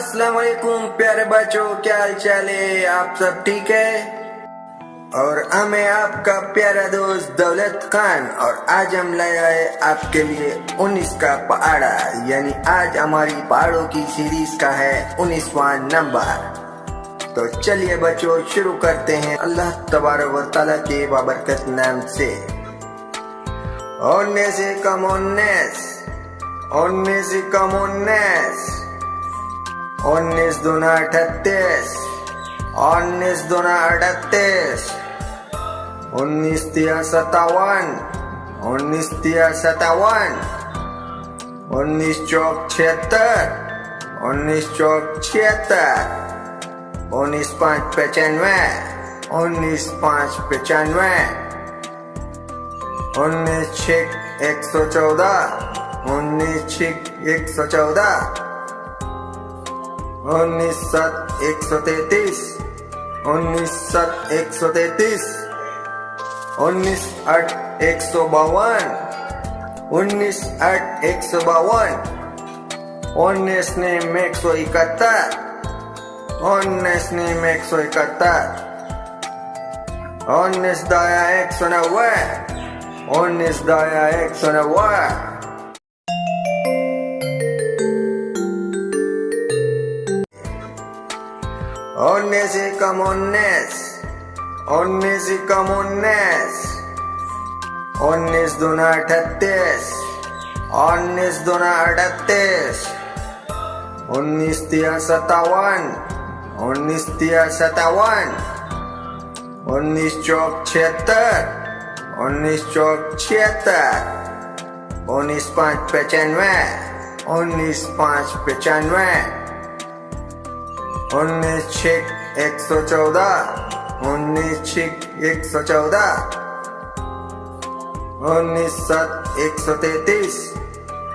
अस्सलाम वालेकुम प्यारे बच्चों, क्या हाल चाल है? आप सब ठीक है? और मैं आपका प्यारा दोस्त दौलत खान, और आज हम लाए आए आपके लिए 19 का पहाड़ा, यानी आज हमारी पहाड़ों की सीरीज का है 19वां नंबर। तो चलिए बच्चों शुरू करते हैं अल्लाह तबारक व तआला के बाबरकत नाम से। 19 कम 19, 19 कम 19, 19 दूना 38, 19 दूना 38, 19 तिया 57, 19 तिया 57, 19 चौक 76, 19 चौक 76, 19 5 95, 19 5 95, 19 6 114, 19 6 114, 19 7 133, 19 7 133, 19 8 152, 19 8 152, 19 नीम 171, 19 नीम 171, 19 दाया 190, 19 दाया 190, 19 कम 19, 19 कम 19, 19 दूना 38, 19 दूना 38, 19 तिया 57, 19 तिया 57, 19 चौक 76, 19 चौक 76, 19 5 95, 19 5 95, 19 6 114, 19 6 114, 19 7 133,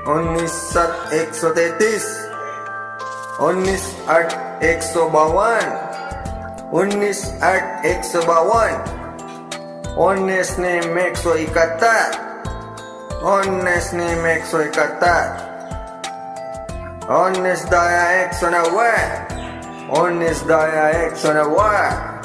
19 7 133, 19 8 152, 19 8 152, 19 नीम 171, 19 नीम 171, 19 दाया 190, 19 दाया 190,